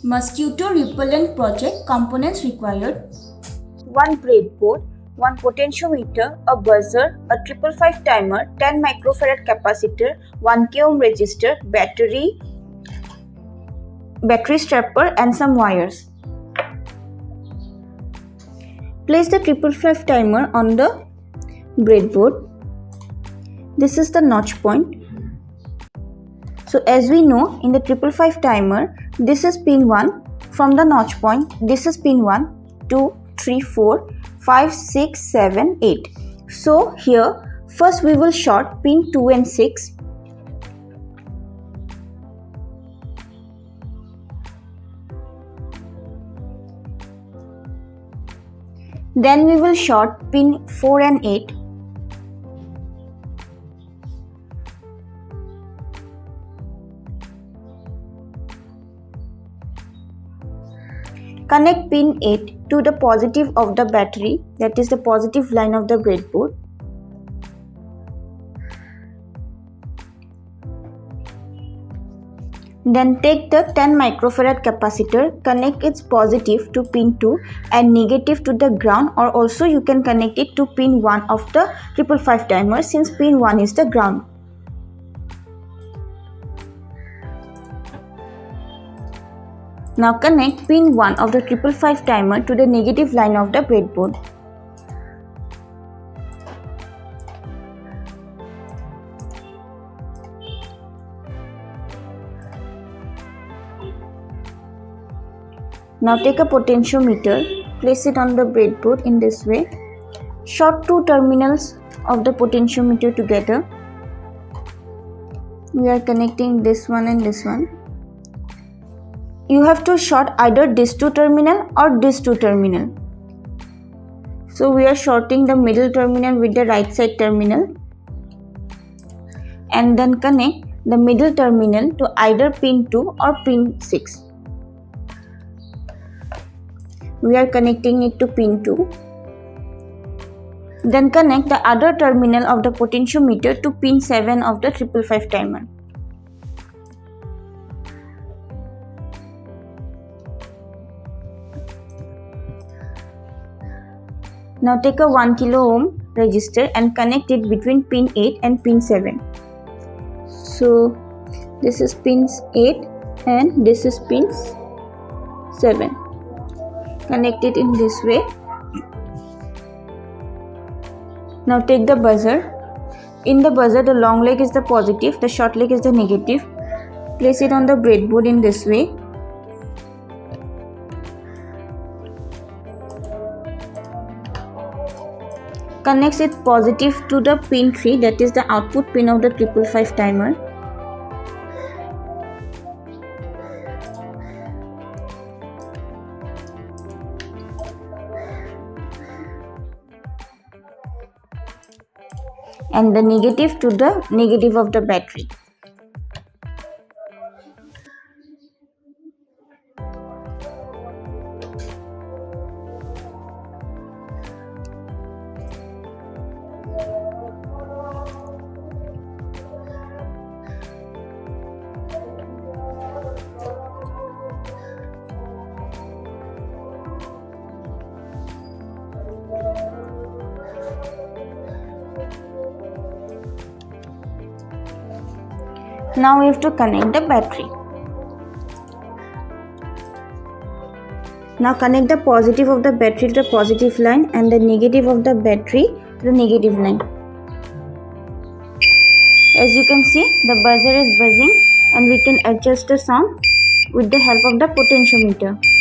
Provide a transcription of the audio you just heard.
Mosquito repellent project components required: one breadboard, one potentiometer, a buzzer, a 555 timer, 10 microfarad capacitor, 1 k ohm resistor, battery strapper and some wires. Place the 555 timer on the breadboard. This is the notch point. So as we know, in the 555 timer, this is pin 1. From the notch point, this is pin 1, 2, 3, 4, 5, 6, 7, 8. So here, first we will short pin 2 and 6. Then we will short pin 4 and 8. Connect pin 8 to the positive of the battery, that is the positive line of the breadboard. Then take the 10 microfarad capacitor, connect its positive to pin 2 and negative to the ground, or also you can connect it to pin 1 of the 555 timer since pin 1 is the ground. Now connect pin 1 of the 555 timer to the negative line of the breadboard. Now take a potentiometer, place it on the breadboard in this way. Short two terminals of the potentiometer together. We are connecting this one and this one. You have to short either this two terminal or this two terminal. So we are shorting the middle terminal with the right side terminal and then connect the middle terminal to either pin 2 or pin 6. We are connecting it to pin 2. Then connect the other terminal of the potentiometer to pin 7 of the 555 timer. Now take a 1 kilo ohm resistor and connect it between pin 8 and pin 7. So this is pins 8 and this is pins 7. Connect it in this way. Now take the buzzer. In the buzzer, the long leg is the positive, the short leg is the negative. Place it on the breadboard in this way. Connects it positive to the pin 3, that is the output pin of the 555 timer. And the negative to the negative of the battery. Now we have to connect the battery. Now connect the positive of the battery to the positive line and the negative of the battery to the negative line. As you can see, the buzzer is buzzing and we can adjust the sound with the help of the potentiometer.